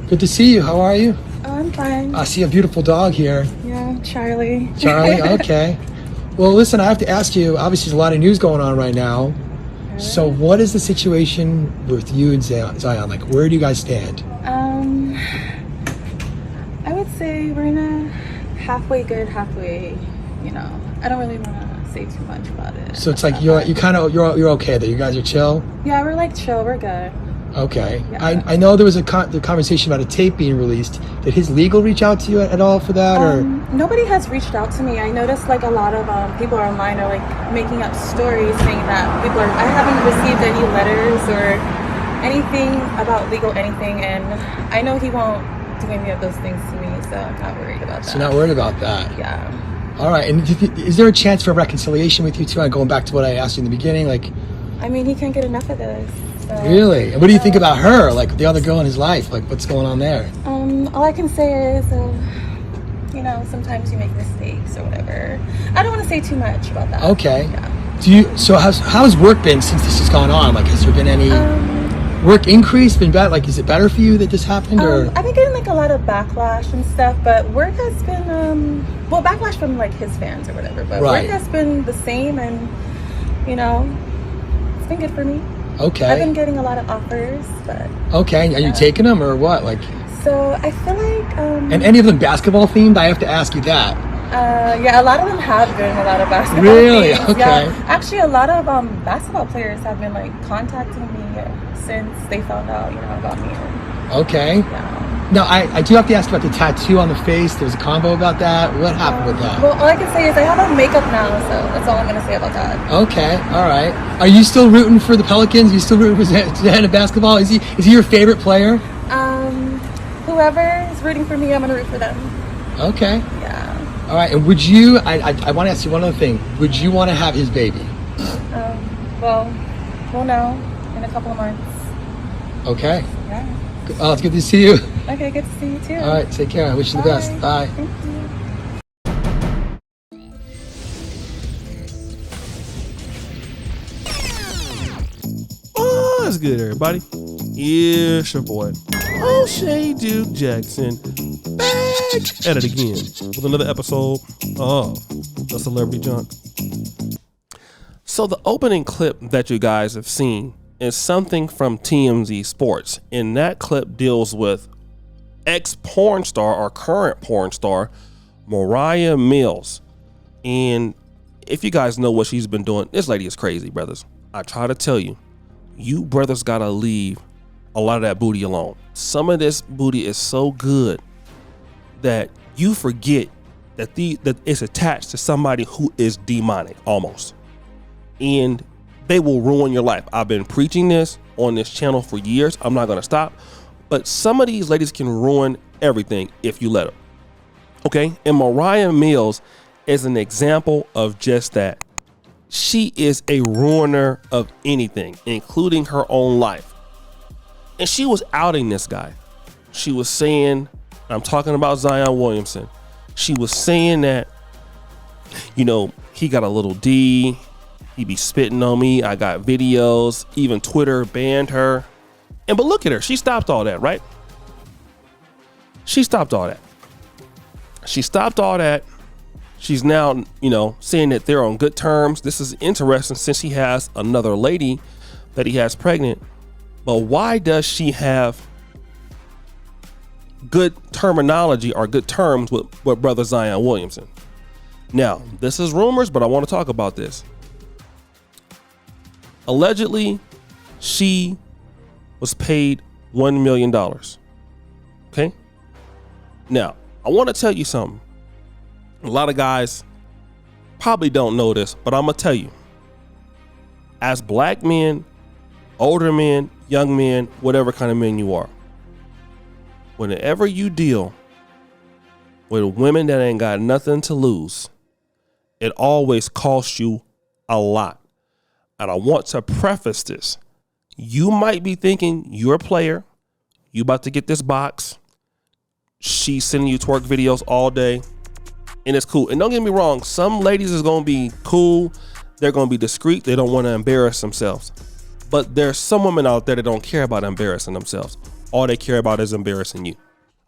Good to see you. How are you? Oh, I'm fine. I see a beautiful dog here. Yeah, Charlie. Charlie, okay. Well, listen, I have to ask you, obviously there's a lot of news going on right now. So what is the situation with you and Zion? Like, where do you guys stand? I would say we're in a halfway good, halfway, I don't really want to say too much about it. So it's like you're okay though. You guys are chill? Yeah, we're like chill, we're good. Okay. Yeah. I know there was the conversation about a tape being released. Did his legal reach out to you at all for that? Or Nobody has reached out to me. I noticed like a lot of people online are like making up stories saying that I haven't received any letters or anything about legal anything, and I know he won't do any of those things to me, so I'm not worried about that. So you're not worried about that? Yeah. All right. And is there a chance for reconciliation with you two? Going back to what I asked you in the beginning, like. I mean, he can't get enough of this. So, really? And what do you think about her? Like the other girl in his life? Like what's going on there? All I can say is, sometimes you make mistakes or whatever. I don't want to say too much about that. Okay. Yeah. So how's work been since this has gone on? Like, has there been any work increase? Been bad? Like, is it better for you that this happened? Or I've been getting like a lot of backlash and stuff, but work has been backlash from like his fans or whatever. But right. Work has been the same, and it's been good for me. Okay. I've been getting a lot of offers, but okay. Are you taking them or what? Like. So I feel like. And any of them basketball themed? I have to ask you that. Yeah, a lot of them have been a lot of basketball. Really? Themes. Okay. Yeah. Actually, a lot of basketball players have been like contacting me since they found out, about me. Okay. Yeah. Now, I do have to ask about the tattoo on the face. There was a combo about that. What happened with that? Well, all I can say is I have on makeup now, so that's all I'm going to say about that. Okay, all right. Are you still rooting for the Pelicans? Are you still rooting for Zion in basketball? Is he your favorite player? Whoever is rooting for me, I'm going to root for them. Okay. Yeah. All right, and would you, I want to ask you one other thing. Would you want to have his baby? Well, we'll know in a couple of months. Okay. Yeah. Oh, it's good to see you. Okay, good to see you too. All right, take care. I wish you the best. Bye. Thank you. What's good, everybody? It's your boy, O'Shea Duke Jackson, back at it again with another episode of The Celebrity Junk. So the opening clip that you guys have seen is something from TMZ Sports, and that clip deals with ex-porn star or current porn star Mariah Mills. And if you guys know what she's been doing, this lady is crazy, brothers. I try to tell you, you brothers gotta leave a lot of that booty alone. Some of this booty is so good that you forget that it's attached to somebody who is demonic almost, and they will ruin your life. I've been preaching this on this channel for years. I'm not gonna stop, but some of these ladies can ruin everything if you let them. Okay, and Mariah Mills is an example of just that. She is a ruiner of anything, including her own life. And she was outing this guy. She was saying, I'm talking about Zion Williamson. She was saying that, he got a little D. He be spitting on me. I got videos. Even Twitter banned her. But look at her. She stopped all that, right? She stopped all that. She's now, saying that they're on good terms. This is interesting since he has another lady that he has pregnant. But why does she have good terminology or good terms with brother Zion Williamson? Now, this is rumors, but I want to talk about this. Allegedly, she was paid $1 million. Okay? Now, I want to tell you something. A lot of guys probably don't know this, but I'm going to tell you. As black men, older men, young men, whatever kind of men you are, whenever you deal with women that ain't got nothing to lose, it always costs you a lot. And I want to preface this. You might be thinking you're a player. You about to get this box. She's sending you twerk videos all day. And it's cool. And don't get me wrong, some ladies is going to be cool. They're going to be discreet. They don't want to embarrass themselves. But there's some women out there that don't care about embarrassing themselves. all they care about is embarrassing you.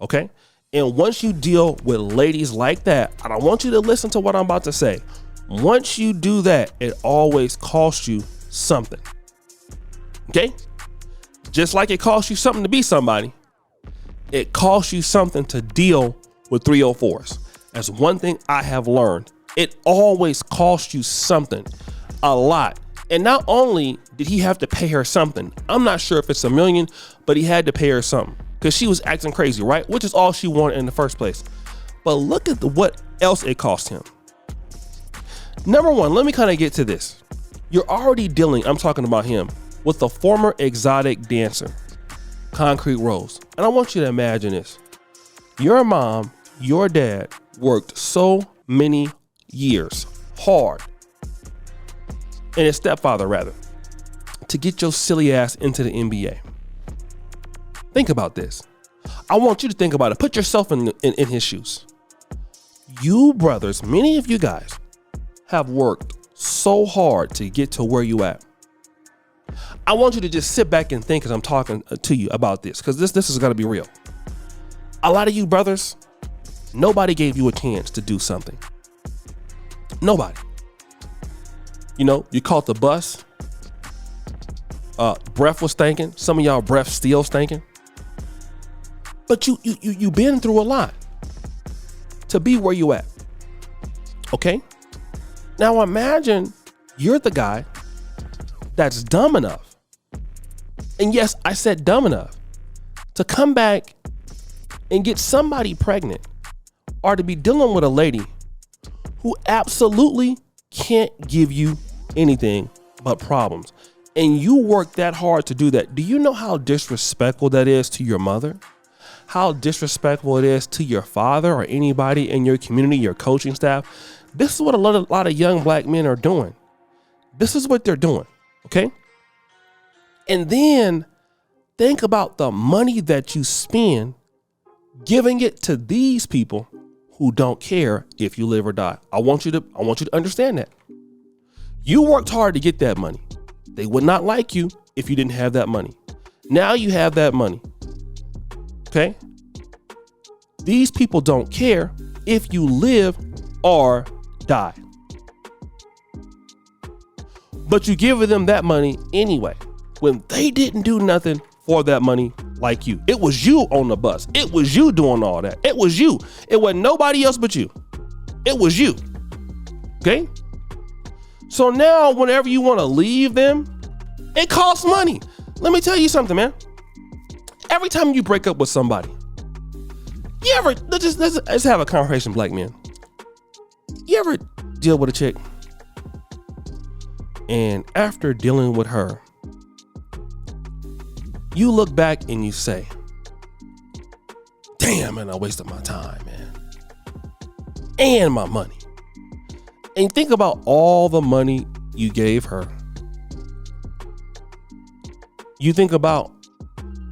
Okay? And once you deal with ladies like that, and I want you to listen to what I'm about to say. Once you do that, it always costs you something. Okay? Just like it costs you something to be somebody, it costs you something to deal with 304s. That's one thing I have learned. It always costs you something, a lot. And not only did he have to pay her something, I'm not sure if it's $1 million, but he had to pay her something because she was acting crazy, right? Which is all she wanted in the first place. But look at what else it cost him. Number one, let me kind of get to this. You're already dealing, I'm talking about him, with a former exotic dancer, Concrete Rose. And I want you to imagine this. Your mom, your dad worked so many years hard, and his stepfather rather, to get your silly ass into the NBA. Think about this. I want you to think about it. Put yourself in his shoes. You brothers, many of you guys have worked so hard to get to where you at. I want you to just sit back and think as I'm talking to you about this, because this is going to be real. A lot of you brothers, nobody gave you a chance to do something. Nobody. You know, you caught the bus. Breath was stinking. Some of y'all breath still stinking. But you been through a lot to be where you at. Okay? Now imagine you're the guy that's dumb enough. And yes, I said dumb enough to come back and get somebody pregnant or to be dealing with a lady who absolutely can't give you anything but problems. And you work that hard to do that. Do you know how disrespectful that is to your mother? How disrespectful it is to your father or anybody in your community, your coaching staff? This is what a lot of young black men are doing. This is what they're doing. Okay. And then think about the money that you spend giving it to these people who don't care if you live or die. I want you to understand that. You worked hard to get that money. They would not like you if you didn't have that money. Now you have that money. Okay? These people don't care if you live or die. But you give them that money anyway, when they didn't do nothing for that money like you. It was you on the bus. It was you doing all that. It was you. It wasn't nobody else but you. It was you. Okay? So now whenever you want to leave them, it costs money. Let me tell you something, man. Every time you break up with somebody, let's have a conversation, black men. You ever deal with a chick and after dealing with her, you look back and you say, damn, man, I wasted my time, man. And my money. And think about all the money you gave her. You think about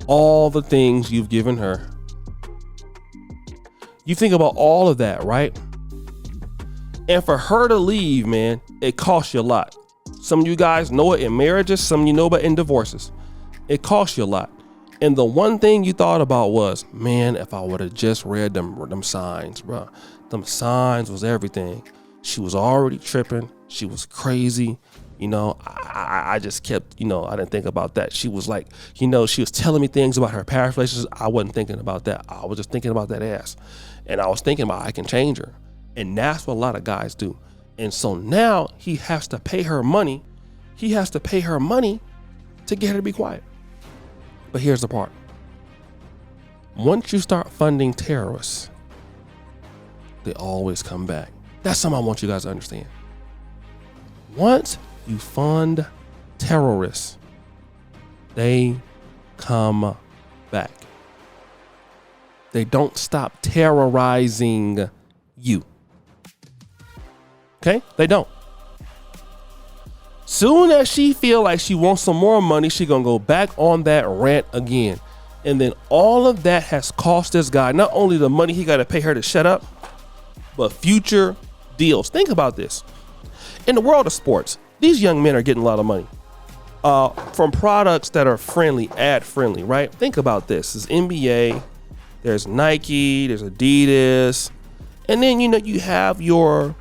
all the things you've given her. You think about all of that, right? And for her to leave, man, it costs you a lot. Some of you guys know it in marriages. Some of you know about in divorces. It costs you a lot. And the one thing you thought about was, man, if I would have just read them signs, bro. Them signs was everything. She was already tripping. She was crazy. You know, I just kept, I didn't think about that. She was like, she was telling me things about her past relationships. I wasn't thinking about that. I was just thinking about that ass. And I was thinking about I can change her. And that's what a lot of guys do. And so now he has to pay her money. He has to pay her money to get her to be quiet. But here's the part. Once you start funding terrorists, they always come back. That's something I want you guys to understand. Once you fund terrorists, they come back. They don't stop terrorizing you. Okay? They don't. Soon as she feel like she wants some more money, she gonna go back on that rant again. And then all of that has cost this guy not only the money he got to pay her to shut up, but future deals. Think about this. In the world of sports, these young men are getting a lot of money. from products that are friendly, ad friendly, right? Think about this. There's NBA, there's Nike, there's Adidas, and then you have your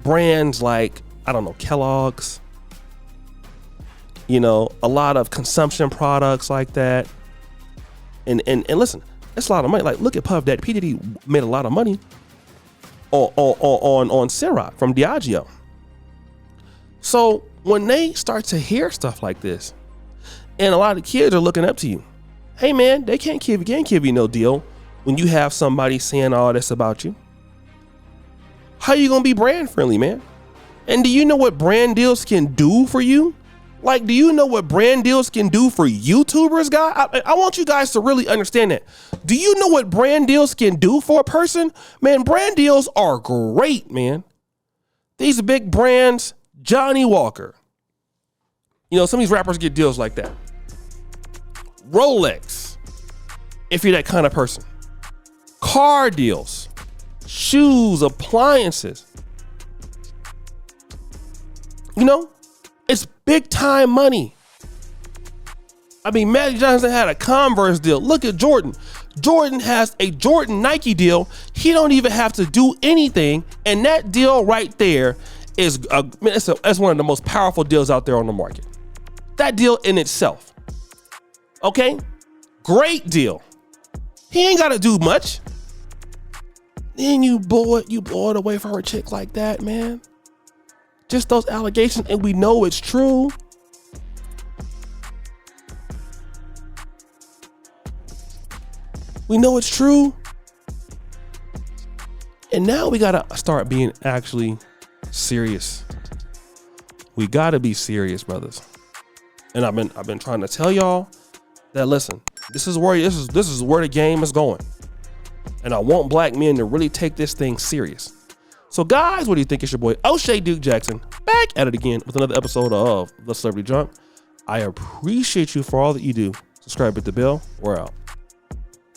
brands like, I don't know, Kellogg's, a lot of consumption products like that. And listen, it's a lot of money. Like, look at Puff Daddy. P. Diddy made a lot of money on Ciroc from Diageo. So when they start to hear stuff like this, and a lot of kids are looking up to you, hey man, they can't give you no deal when you have somebody saying all this about you. How you gonna be brand friendly, man? And do you know what brand deals can do for you? Like, do you know what brand deals can do for YouTubers, guys? I want you guys to really understand that. Do you know what brand deals can do for a person? Man, brand deals are great, man. These big brands, Johnny Walker. Some of these rappers get deals like that. Rolex, if you're that kind of person. Car deals, shoes, appliances. It's big time money. I mean, Magic Johnson had a Converse deal. Look at Jordan. Jordan has a Jordan Nike deal. He don't even have to do anything. And that deal right there is that's one of the most powerful deals out there on the market. That deal in itself. Okay? Great deal. He ain't got to do much. Then you blow it away for a chick like that, man. Just those allegations, and we know it's true. We know it's true. And now we gotta start being actually serious. We gotta be serious, brothers. And I've been trying to tell y'all that, listen, this is where the game is going. And I want black men to really take this thing serious. So guys, what do you think? It's your boy O'Shea Duke Jackson, back at it again with another episode of The Celebrity Junk. I appreciate you for all that you do. Subscribe, hit the bell. We're out.